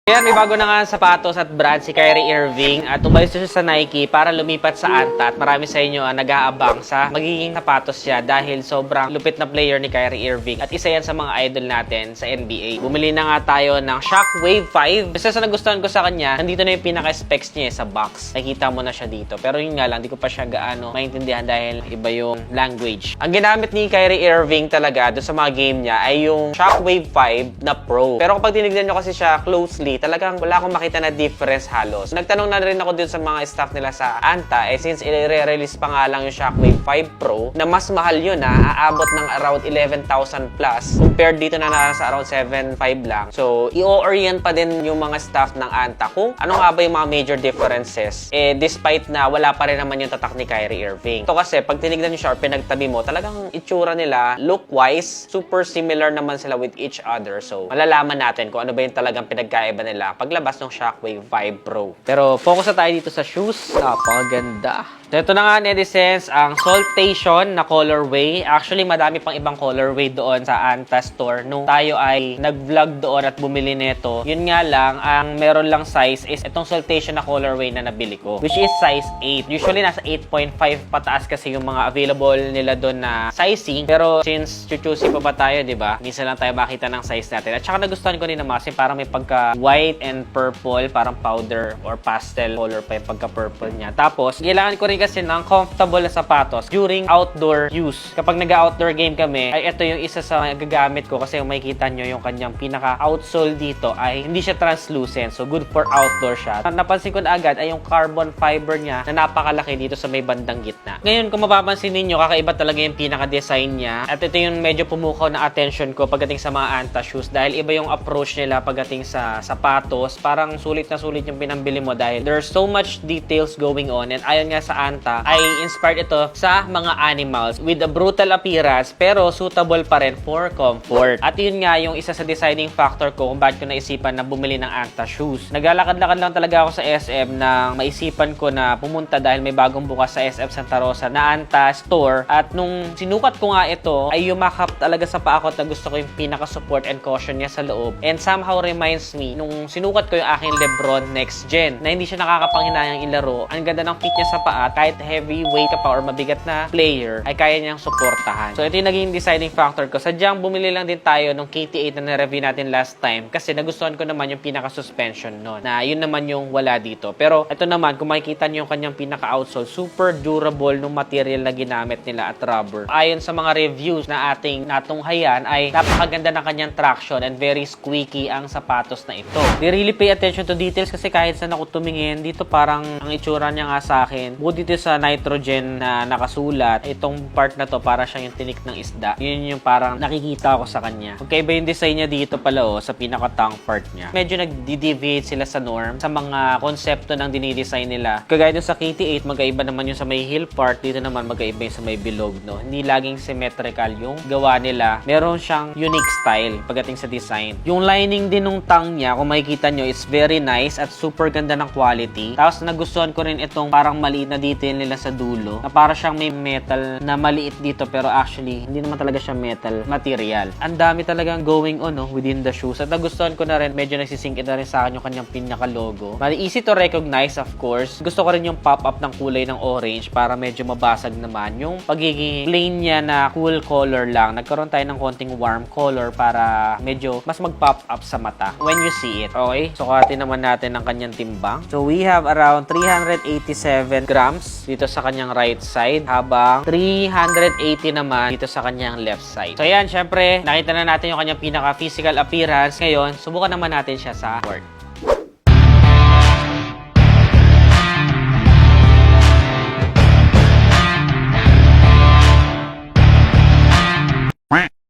Ayan, may bago na nga sapatos at brand si Kyrie Irving at umalis siya sa Nike para lumipat sa Anta at marami sa inyo ang nag-aabang sa magiging sapatos siya dahil sobrang lupit na player ni Kyrie Irving at isa yan sa mga idol natin sa NBA. Bumili na nga tayo ng Shockwave 5. Isa sa nagustuhan ko sa kanya, nandito na yung pinaka-specs niya sa box. Nakikita mo na siya dito. Pero yun nga lang, di ko pa siya gaano maintindihan dahil iba yung language. Ang ginamit ni Kyrie Irving talaga doon sa mga game niya ay yung Shockwave 5 na Pro. Pero kapag tinignan nyo kasi siya closely, talagang wala akong makita na difference halos. Nagtanong na rin ako dun sa mga staff nila sa Anta, since i-re-release pa nga lang yung Shockwave 5 Pro, na mas mahal yun aabot ng around 11,000 plus, compared dito na nasa around 7,500 lang. So, i-orient pa din yung mga staff ng Anta kung ano nga ba yung mga major differences, despite na wala pa rin naman yung tatak ni Kyrie Irving. Ito kasi, pag tinignan nyo siya, pinagtabi mo, talagang itsura nila, look-wise, super similar naman sila with each other. So, malalaman natin kung ano ba yung talagang pinagkaiba nila paglabas ng Shockwave 5 Pro. Pero focus na tayo dito sa shoes. Napakaganda. So, ito na nga, netizens, ang Saltation na colorway. Actually, madami pang ibang colorway doon sa Anta store nung tayo ay nag-vlog doon at bumili nito. Yun nga lang, ang meron lang size is itong Saltation na colorway na nabili ko, which is size 8. Usually, nasa 8.5 pataas kasi yung mga available nila doon na sizing. Pero since chuchusi pa ba tayo, di ba? Minsan lang tayo makita ng size natin. At saka nagustuhan ko din naman kasi parang may pagka white and purple, parang powder or pastel color pa yung pagka-purple niya. Tapos, kailangan ko rin kasi ng comfortable na sapatos during outdoor use. Kapag nag-outdoor game kami, ay ito yung isa sa gagamit ko kasi yung makikita nyo yung kanyang pinaka-outsole dito ay hindi siya translucent. So, good for outdoor siya. Napansin ko na agad ay yung carbon fiber niya na napakalaki dito sa may bandang gitna. Ngayon, kung mapapansin ninyo, kakaiba talaga yung pinaka-design niya. At ito yung medyo pumukaw na attention ko pagdating sa mga Anta shoes dahil iba yung approach nila pagdating sa sapatos. Parang sulit na sulit yung pinambili mo dahil there's so much details going on. And ayon nga sa Anta, ay inspired ito sa mga animals with a brutal appearance pero suitable pa rin for comfort. At yun nga yung isa sa deciding factor ko kung bakit ko naisipan na bumili ng Anta shoes. Naglalakad-lakad lang talaga ako sa SM na maisipan ko na pumunta dahil may bagong bukas sa SM Santa Rosa na Anta store. At nung sinukat ko nga ito, ay yumakap talaga sa paa ko at gusto ko yung pinaka-support and cushion niya sa loob. And somehow reminds me nung sinukat ko yung aking Lebron Next Gen na hindi siya nakakapanghinayang ilaro. Ang ganda ng fit niya sa paa, kahit heavyweight ka pa or mabigat na player ay kaya niyang suportahan. So ito yung naging deciding factor ko. Sadyang bumili lang din tayo nung KT8 na na-review natin last time kasi nagustuhan ko naman yung pinaka-suspension nun na yun naman yung wala dito. Pero ito naman, kung makikita niyo yung kanyang pinaka-outsole, super durable nung material na ginamit nila at rubber. Ayon sa mga reviews na ating natunghayan ay napakaganda ng kanyang traction and very squeaky ang sapatos na ito. They really pay attention to details kasi kahit saan ako tumingin, dito parang ang itsura niya nga sa akin, buti dito sa nitrogen na nakasulat, itong part na to para siyang yung tinik ng isda. Yun yung parang nakikita ko sa kanya. Magkaiba yung design niya dito pala sa pinaka-tongue part niya. Medyo nag-deviate sila sa norm sa mga konsepto ng dinidesign nila. Kagaya dun sa KT8, magkaiba naman yung sa may heel part, dito naman magkaiba yung sa may bilog, no? Hindi laging symmetrical yung gawa nila. Meron siyang unique style pagdating sa design. Yung lining din ng tongue niya, kung makikita nyo, is very nice at super ganda ng quality. Tapos nagustuhan ko rin itong parang maliit na detail nila sa dulo na para siyang may metal na maliit dito pero actually hindi naman talaga siya metal material. Ang dami talagang going on within the shoes at nagustuhan ko na rin, medyo nagsisink na rin sa akin yung kanyang pinaka-logo. Bali, easy to recognize of course. Gusto ko rin yung pop-up ng kulay ng orange para medyo mabasag naman yung pagiging plain niya na cool color lang. Nagkaroon tayo ng konting warm color para medyo mas mag-pop up sa mata when you see it. Okay? Sukatin naman natin ang kanyang timbang. So we have around 387 grams dito sa kanyang right side habang 380 naman dito sa kanyang left side. So ayan, syempre nakita na natin yung kanyang pinaka-physical appearance. Ngayon, subukan naman natin siya sa court.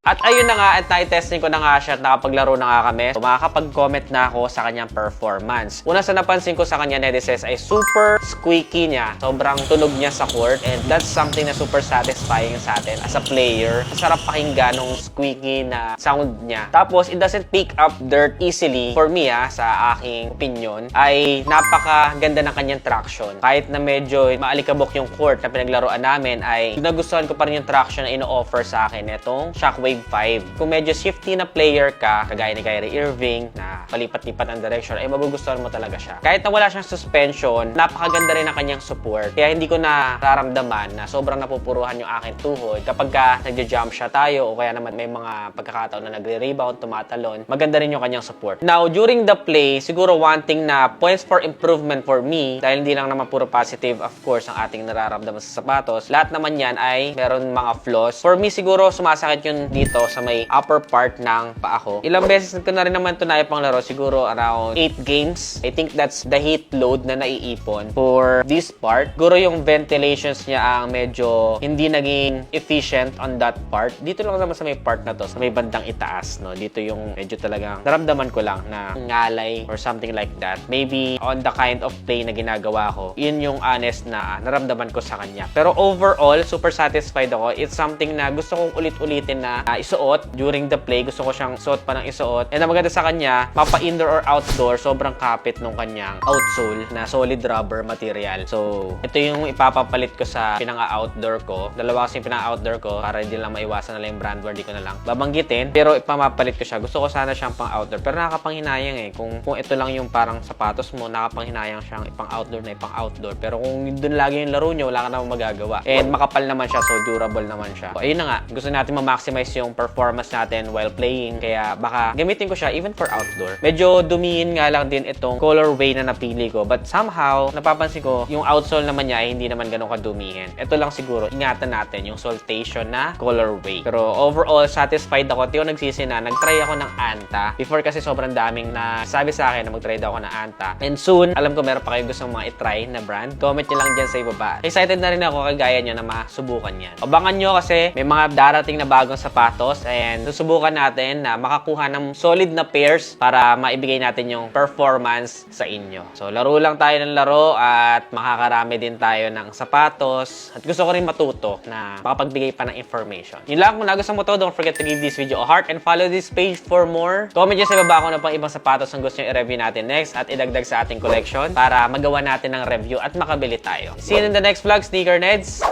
At ayun na nga, at na-testing ko na nga siya at nakapaglaro na nga kami. So, makakapag-comment na ako sa kanyang performance. Una sa napansin ko sa kanya, netizens, ay super squeaky niya. Sobrang tunog niya sa court and that's something na super satisfying sa atin as a player. Masarap pakinggan nung squeaky na sound niya. Tapos, it doesn't pick up dirt easily. For me, sa aking opinion, ay napakaganda ng kanyang traction. Kahit na medyo maalikabok yung court na pinaglaruan namin, ay nagustuhan ko pa rin yung traction na ino-offer sa akin itong Shockwave grade 5. Kung medyo shifty na player ka, kagaya ni Kyrie Irving, na palipat-lipat ang direction, ay magugustuhan mo talaga siya. Kahit na wala siyang suspension, napakaganda rin ang kanyang support. Kaya hindi ko nararamdaman na sobrang napupuruhan yung aking tuhod kapag ka nagja-jump shot tayo o kaya naman may mga pagkakataon na nagre-rebound, tumatalon. Maganda rin yung kanyang support. Now, during the play, siguro wanting na points for improvement for me, dahil hindi lang naman puro positive, of course, ang ating nararamdaman sa sapatos. Lahat naman yan ay meron mga flaws. For me, siguro sumasakit yun dito sa may upper part ng paa ko. Ilang beses ko na rin naman ito naipanglaro, siguro around 8 games. I think that's the heat load na naiipon for this part. Siguro yung ventilations niya ang medyo hindi naging efficient on that part. Dito lang naman sa may part na to, sa may bandang itaas, no? Dito yung medyo talagang naramdaman ko lang na ngalay or something like that. Maybe on the kind of play na ginagawa ko, yun yung honest na naramdaman ko sa kanya. Pero overall, super satisfied ako. It's something na gusto kong ulit-ulitin na isuot during the play. Gusto ko siyang suot pa ng isuot. And ang maganda sa kanya, mapa-indoor or outdoor, sobrang kapit nung kanyang outsole na solid rubber material. So, ito yung ipapapalit ko sa pinanga-outdoor ko. Dalawa kasi yung pinanga-outdoor ko para hindi lang maiwasan na lang yung brand war, di ko na lang babanggitin. Pero ipamapalit ko siya. Gusto ko sana siyang pang-outdoor. Pero nakakapanghinayang eh. Kung ito lang yung parang sapatos mo, nakakapanghinayang siyang ipang-outdoor na ipang-outdoor. Pero kung doon lagi yung laro nyo, wala ka naman magagawa. And makapal naman siya, so durable naman siya. So, ayun na nga. Gusto natin ma-maximize yung performance natin while playing. Kaya baka gamitin ko siya even for outdoor. Medyo dumiin nga lang din itong colorway na napili ko. But somehow, napapansin ko, yung outsole naman niya ay hindi naman ganun kadumihin. Ito lang siguro, ingatan natin yung soltation na colorway. Pero overall, satisfied ako. Tiyo nagsisi na, nag-try ako ng Anta. Before kasi sobrang daming na sabi sa akin na mag-try daw ako ng Anta. And soon, alam ko meron pa kayo gustong mga i-try na brand. Comment nyo lang dyan sa ibaba. Excited na rin ako kagaya nyo na masubukan yan. Abangan nyo kasi may mga darating na bagong sapatos and susubukan natin na makakuha ng solid na pairs para maibigay natin yung performance sa inyo. So, laro lang tayo ng laro at makakarami din tayo ng sapatos. At gusto ko rin matuto na makapagbigay pa ng information. Yun lang, kung nagustuhan mo to, don't forget to give this video a heart and follow this page for more. Comment nyo sa ibaba kung ano pang ibang sapatos ang gusto nyo i-review natin next at idagdag sa ating collection para magawa natin ng review at makabili tayo. See you in the next vlog, Sneaker Neds.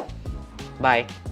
Bye!